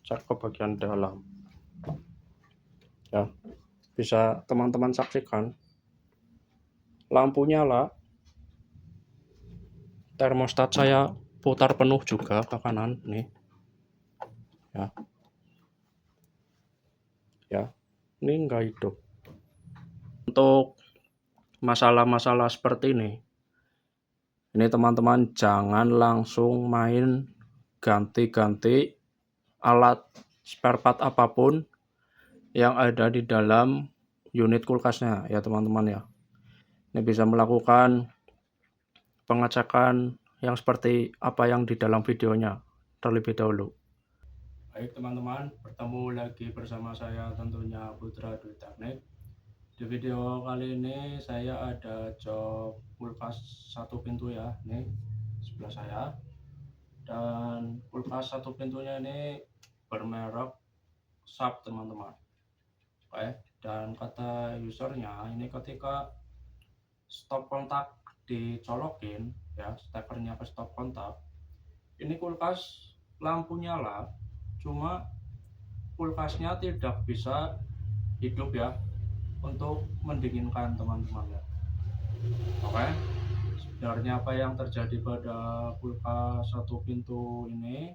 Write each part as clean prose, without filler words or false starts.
cek ke bagian dalam ya. Bisa teman-teman saksikan, lampu nyala, termostat saya putar penuh juga ke kanan nih ya, ini enggak hidup. Untuk masalah-masalah seperti ini teman-teman jangan langsung main ganti-ganti alat spare part apapun yang ada di dalam unit kulkasnya ya teman-teman ya. Ini bisa melakukan pengecekan yang seperti apa yang di dalam videonya terlebih dahulu. Baik teman-teman, bertemu lagi bersama saya tentunya Putra Dwi Teknik. Di video kali ini saya ada job kulkas satu pintu ya, nih sebelah saya. Dan kulkas satu pintunya ini bermerek Sharp teman-teman. Oke, dan kata usernya ini ketika stop kontak dicolokin ya, stekernya ke stop kontak, ini kulkas lampu nyala, cuma kulkasnya tidak bisa hidup ya untuk mendinginkan teman-teman ya. Oke, sebenarnya apa yang terjadi pada kulkas satu pintu ini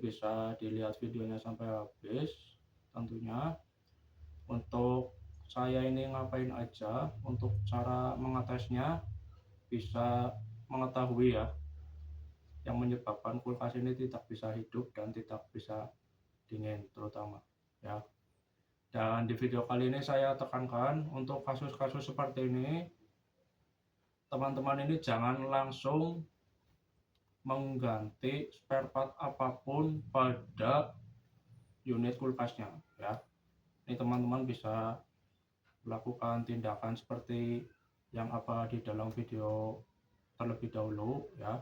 bisa dilihat videonya sampai habis tentunya. Untuk saya ini ngapain aja, untuk cara mengetesnya bisa mengetahui ya yang menyebabkan kulkas ini tidak bisa hidup dan tidak bisa dingin terutama ya. Dan di video kali ini saya tekankan untuk kasus-kasus seperti ini, teman-teman ini jangan langsung mengganti spare part apapun pada unit kulkasnya ya. Ini teman-teman bisa melakukan tindakan seperti yang apa di dalam video terlebih dahulu ya.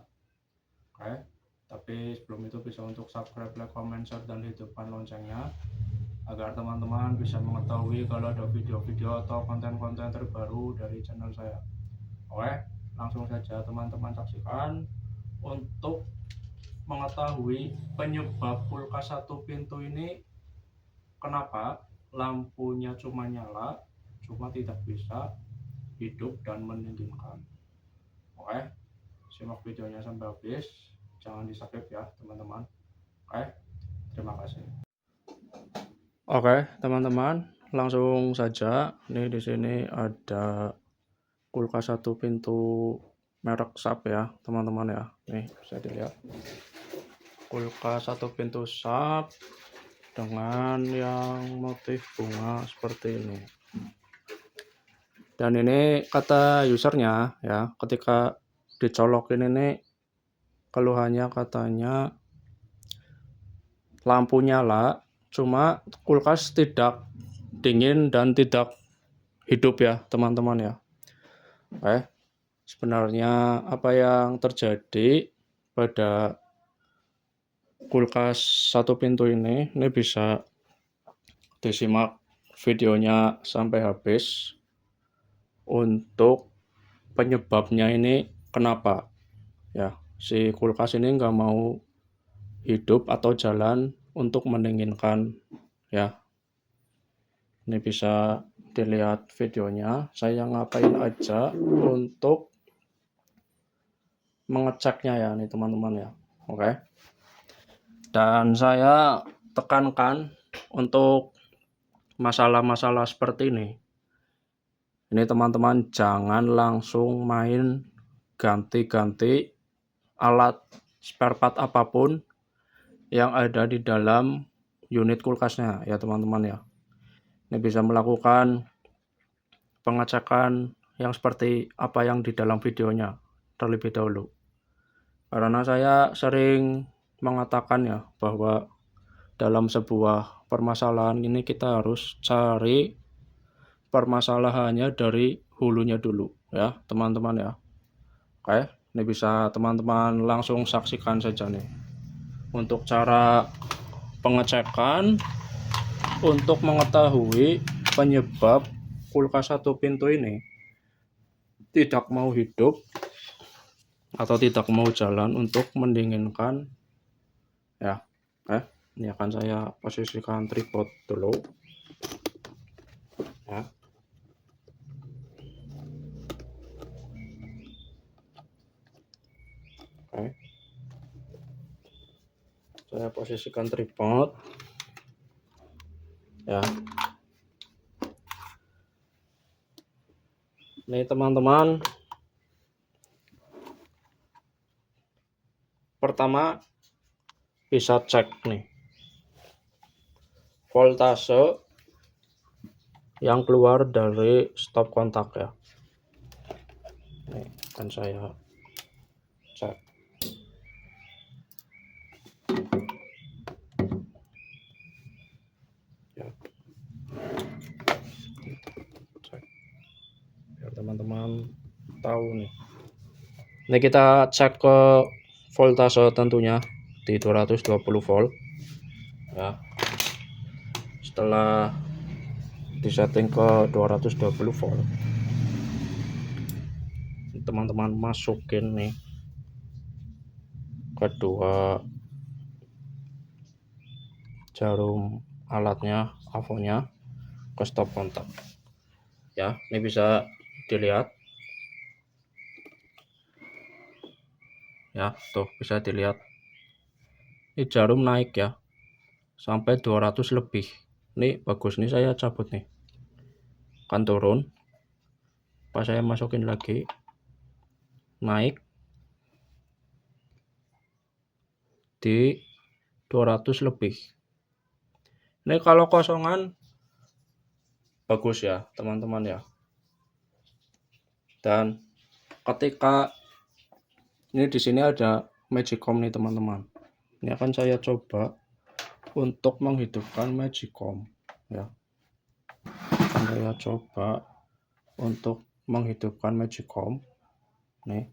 Oke, tapi sebelum itu bisa untuk subscribe, like, comment, share, dan hidupkan loncengnya agar teman-teman bisa mengetahui kalau ada video-video atau konten-konten terbaru dari channel saya. Oke, langsung saja teman-teman saksikan. Untuk mengetahui penyebab kulkas satu pintu ini kenapa lampunya cuma nyala, cuma tidak bisa hidup dan mendinginkan. Oke, simak videonya sampai habis, jangan di skip ya teman-teman. Oke, terima kasih. Oke teman-teman, langsung saja. Nih di sini ada kulkas satu pintu merek Sharp ya teman-teman ya. Nih bisa dilihat kulkas satu pintu Sharp dengan yang motif bunga seperti ini. Dan ini kata usernya ya, ketika dicolokin ini keluhannya katanya lampu nyala, cuma kulkas tidak dingin dan tidak hidup ya teman-teman ya. Sebenarnya apa yang terjadi pada kulkas satu pintu ini bisa disimak videonya sampai habis untuk penyebabnya ini kenapa ya si kulkas ini nggak mau hidup atau jalan untuk mendinginkan ya. Ini bisa dilihat videonya saya ngapain aja untuk mengeceknya ya nih teman-teman ya. Oke, dan saya tekankan untuk masalah-masalah seperti ini teman-teman jangan langsung main ganti-ganti alat spare part apapun yang ada di dalam unit kulkasnya ya teman-teman ya. Ini bisa melakukan pengecekan yang seperti apa yang di dalam videonya terlebih dahulu. Karena saya sering mengatakan ya bahwa dalam sebuah permasalahan ini kita harus cari permasalahannya dari hulunya dulu ya teman-teman ya. Oke, ini bisa teman-teman langsung saksikan saja nih untuk cara pengecekan untuk mengetahui penyebab kulkas satu pintu ini tidak mau hidup atau tidak mau jalan untuk mendinginkan ya. Ini akan saya posisikan tripod dulu ya. Oke. Saya posisikan tripod ya. Nih teman-teman, pertama bisa cek nih voltase yang keluar dari stop kontak ya. Nih akan saya cek ya. Cek biar teman-teman tahu nih. Ini kita cek ke voltase tentunya di 220 volt ya. Setelah disetting ke 220 volt, teman-teman masukin nih kedua jarum alatnya, avonya ke stop kontak ya. Ini bisa dilihat ya, tuh bisa dilihat ini jarum naik ya sampai 200 lebih. Ini bagus nih, saya cabut nih, kan turun, pas saya masukin lagi naik di 200 lebih. Ini kalau kosongan bagus ya teman-teman ya. Dan ketika ini di sini ada Magicom nih teman-teman. Ini akan saya coba untuk menghidupkan Magicom ya. Akan saya coba untuk menghidupkan Magicom nih.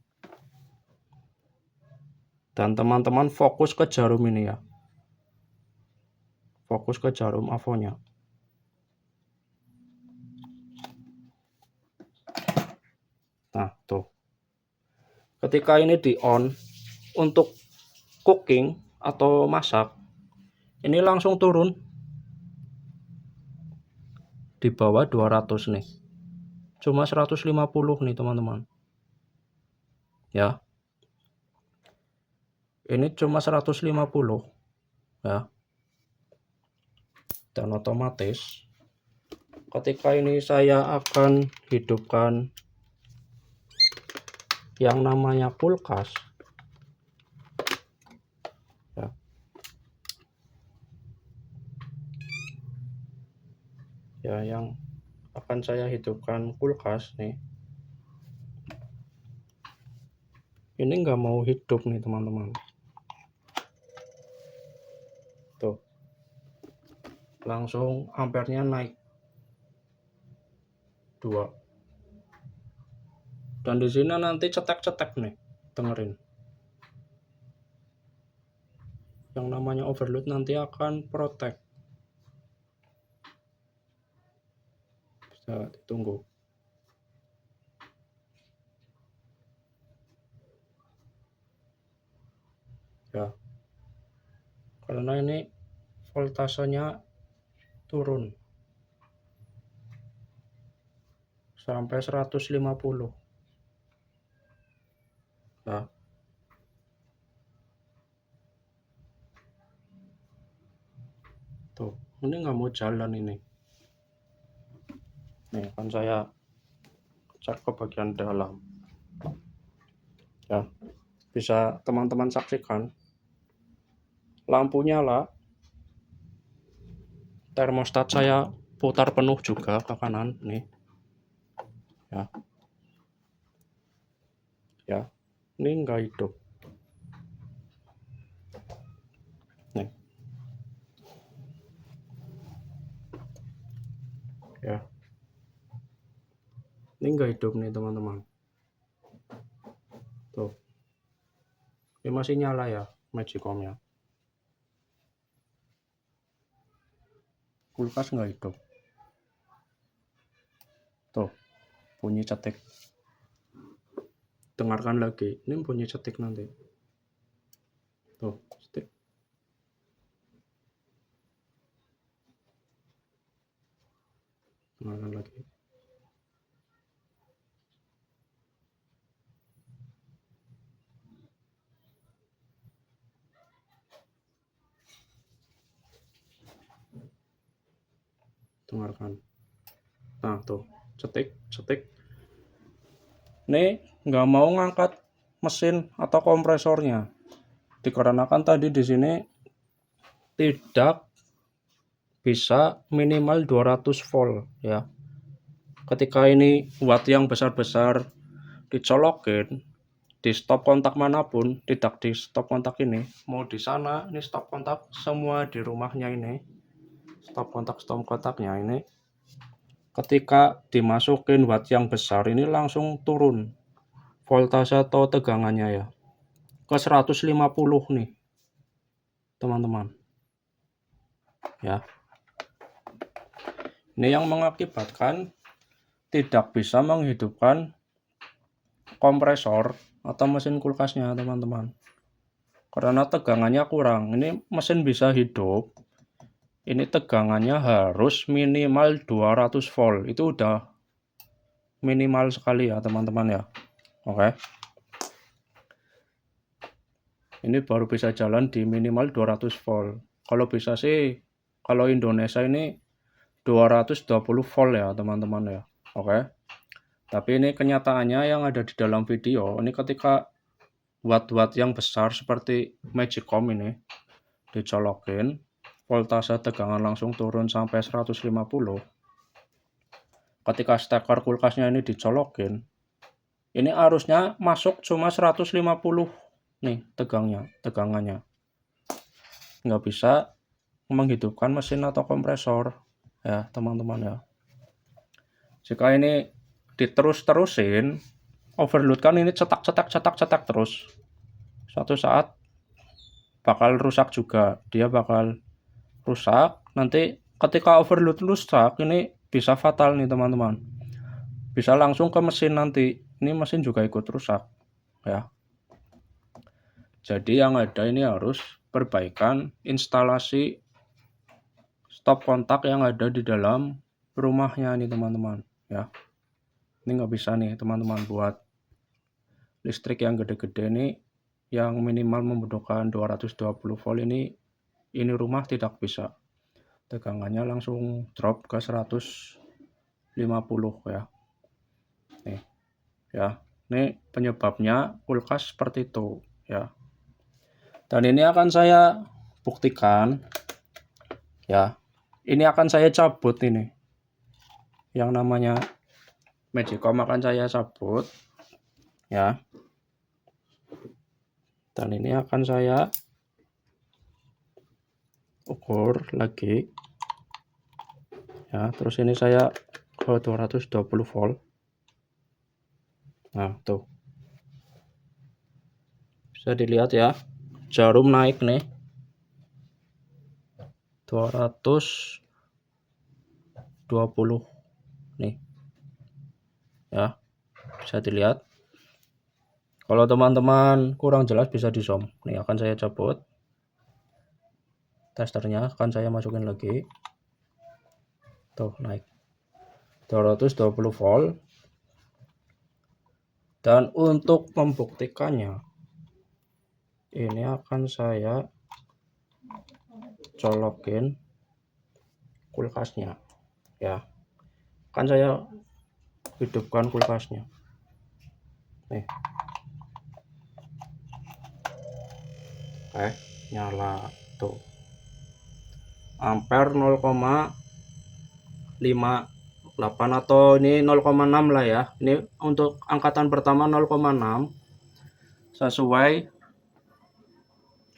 Dan teman-teman fokus ke jarum ini ya. Fokus ke jarum avonya. Nah, tuh. Ketika ini di on untuk cooking atau masak, ini langsung turun di bawah 200 nih. Cuma 150 nih teman-teman. Ya. Ini cuma 150 ya. Dan otomatis ketika ini saya akan hidupkan yang namanya kulkas ya. Ya, yang akan saya hidupkan kulkas nih. Ini nggak mau hidup nih teman-teman. Tuh. Langsung ampernya naik 2. Dan di sini nanti cetek-cetek nih, dengerin. Yang namanya overload nanti akan protect. Bisa ditunggu. Ya. Karena ini voltasenya turun sampai 150. Ya. Tuh, ini nggak mau jalan ini. Nih, akan saya cek ke bagian dalam. Ya, bisa teman-teman saksikan. Lampu nyala. Termostat saya putar penuh juga ke kanan nih. Ya. Ya. Ini nggak hidup. Nih. Ya. Ini nggak hidup nih teman-teman. Tuh. Ini masih nyala ya Magicomnya. Kulkas nggak hidup. Tuh, bunyi cetik. Dengarkan lagi, ini bunyi cetik nanti. Tuh, cetik. Nyalakan lagi. Dengarkan. Nah tuh, cetik. Ini nggak mau ngangkat mesin atau kompresornya, dikarenakan tadi di sini tidak bisa minimal 200 volt ya. Ketika ini watt yang besar-besar dicolokin di stop kontak manapun, tidak di stop kontak ini, mau di sana ini stop kontak semua di rumahnya ini, stop kontaknya ini, ketika dimasukin watt yang besar ini langsung turun voltase atau tegangannya ya ke 150 nih teman-teman ya. Ini yang mengakibatkan tidak bisa menghidupkan kompresor atau mesin kulkasnya teman-teman, karena tegangannya kurang. Ini mesin bisa hidup, ini tegangannya harus minimal 200 volt, itu udah minimal sekali ya teman-teman ya. Oke, ini baru bisa jalan di minimal 200 volt. Kalau bisa sih, kalau Indonesia ini 220 volt ya teman-teman ya. Oke, tapi ini kenyataannya yang ada di dalam video ini, ketika watt-watt yang besar seperti Magicom ini dicolokin, voltase tegangan langsung turun sampai 150. Ketika steker kulkasnya ini dicolokin, ini arusnya masuk cuma 150 nih tegangannya. Nggak bisa menghidupkan mesin atau kompresor ya teman-teman ya. Jika ini diterus-terusin, overload kan ini cetak terus, suatu saat bakal rusak juga, dia bakal rusak. Nanti ketika overload rusak ini bisa fatal nih teman-teman, bisa langsung ke mesin, nanti ini mesin juga ikut rusak ya. Jadi yang ada ini harus perbaikan instalasi stop kontak yang ada di dalam rumahnya nih teman-teman ya. Ini nggak bisa nih teman-teman buat listrik yang gede-gede ini, yang minimal membutuhkan 220 volt ini rumah tidak bisa, tegangannya langsung drop ke 150 ya. Nih ya, ini penyebabnya kulkas seperti itu ya. Dan ini akan saya buktikan ya. Ini akan saya cabut, ini yang namanya Magicom akan saya cabut ya. Dan ini akan saya ukur lagi ya. Terus ini saya ke 220 volt. Nah tuh, bisa dilihat ya, jarum naik nih 220 nih ya, bisa dilihat. Kalau teman-teman kurang jelas bisa di zoom. Nih akan saya cabut testernya, akan saya masukin lagi. Tuh naik 220 volt. Dan untuk membuktikannya, ini akan saya colokin kulkasnya ya. Kan saya hidupkan kulkasnya nih. Nyala tuh, ampere 0,58 atau ini 0,6 lah ya. Ini untuk angkatan pertama 0,6 sesuai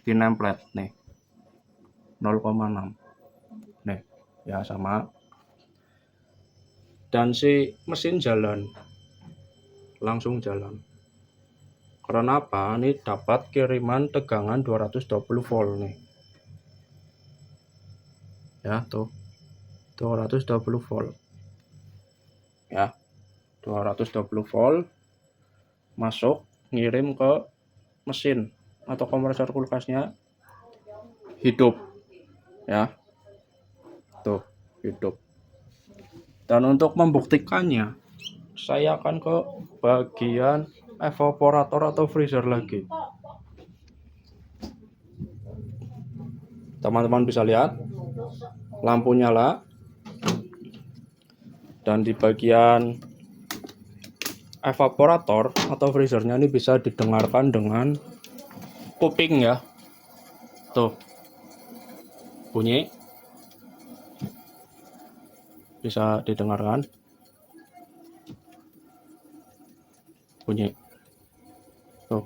di nameplate nih 0,6 nih ya, sama. Dan si mesin jalan, langsung jalan. Karena apa? Ini dapat kiriman tegangan 220 volt nih ya. Tuh 220 volt ya, 220 volt masuk, ngirim ke mesin atau kompresor kulkasnya, hidup ya. Tuh hidup. Dan untuk membuktikannya, saya akan ke bagian evaporator atau freezer lagi. Teman-teman bisa lihat, lampu nyala, dan di bagian evaporator atau freezernya ini bisa didengarkan dengan kuping ya. Tuh, bunyi bisa didengarkan, bunyi tuh,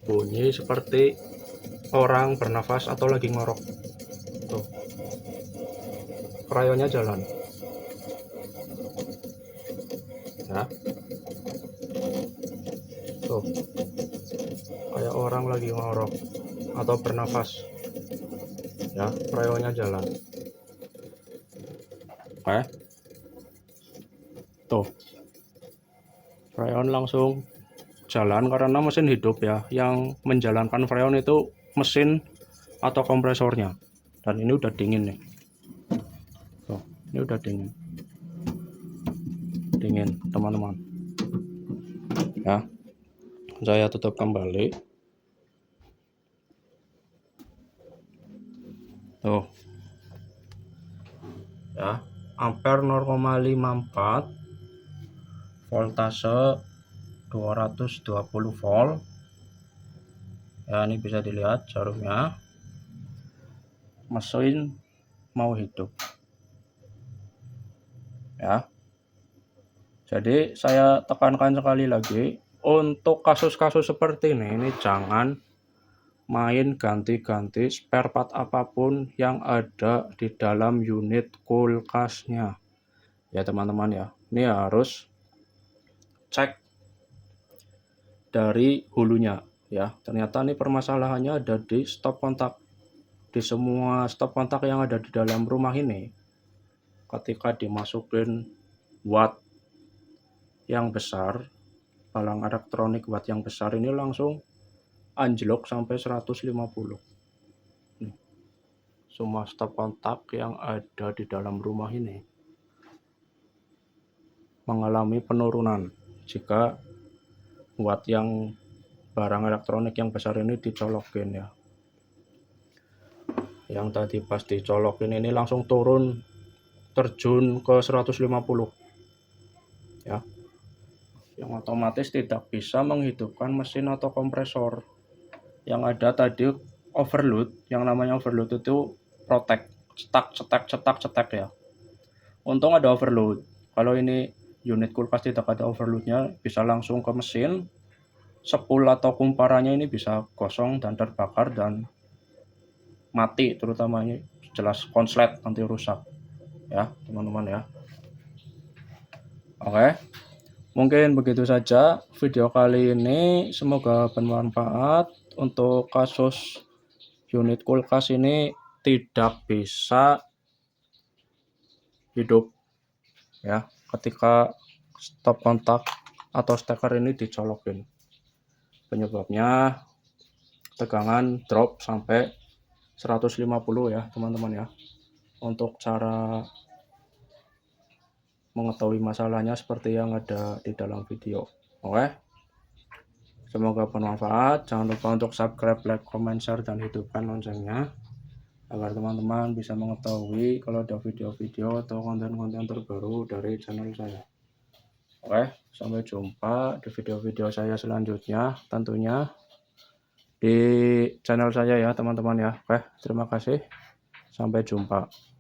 bunyi seperti orang bernafas atau lagi ngorok. Tuh, krayonnya jalan ya. Tuh, kayak orang lagi ngorok atau bernafas ya, krayonnya jalan. Oke, tuh, freon langsung jalan karena mesin hidup ya. Yang menjalankan freon itu mesin atau kompresornya. Dan ini udah dingin nih. Tuh, ini udah dingin. Dingin, teman-teman. Ya. Saya tutup kembali. Tuh. Ya, ampere 0,54, voltase 220 volt. Ya, ini bisa dilihat jarumnya. Mesin mau hidup. Ya. Jadi saya tekankan sekali lagi, untuk kasus-kasus seperti ini jangan main ganti-ganti spare part apapun yang ada di dalam unit kulkasnya. Ya teman-teman ya, ini harus cek dari hulunya ya. Ternyata ini permasalahannya ada di stop kontak. Di semua stop kontak yang ada di dalam rumah ini, ketika dimasukin watt yang besar, palang elektronik watt yang besar ini langsung anjlok sampai 150. Nih, semua stop kontak yang ada di dalam rumah ini mengalami penurunan jika watt yang barang elektronik yang besar ini dicolokin ya. Yang tadi pas dicolokin ini langsung turun, terjun ke 150 ya, yang otomatis tidak bisa menghidupkan mesin atau kompresor. Yang ada tadi overload, yang namanya overload itu protect, cetak ya. Untung ada overload. Kalau ini unit kulkas tidak ada overloadnya, bisa langsung ke mesin, spool atau kumparannya ini bisa gosong dan terbakar dan mati, terutamanya jelas konslet nanti rusak ya teman-teman ya. Oke, mungkin begitu saja video kali ini, semoga bermanfaat. Untuk kasus unit kulkas ini tidak bisa hidup ya ketika stop kontak atau steker ini dicolokin. Penyebabnya tegangan drop sampai 150 ya teman-teman ya. Untuk cara mengetahui masalahnya seperti yang ada di dalam video. Oke, semoga bermanfaat. Jangan lupa untuk subscribe, like, comment, share, dan hidupkan loncengnya agar teman-teman bisa mengetahui kalau ada video-video atau konten-konten terbaru dari channel saya. Oke, sampai jumpa di video-video saya selanjutnya tentunya di channel saya ya teman-teman ya. Oke, terima kasih. Sampai jumpa.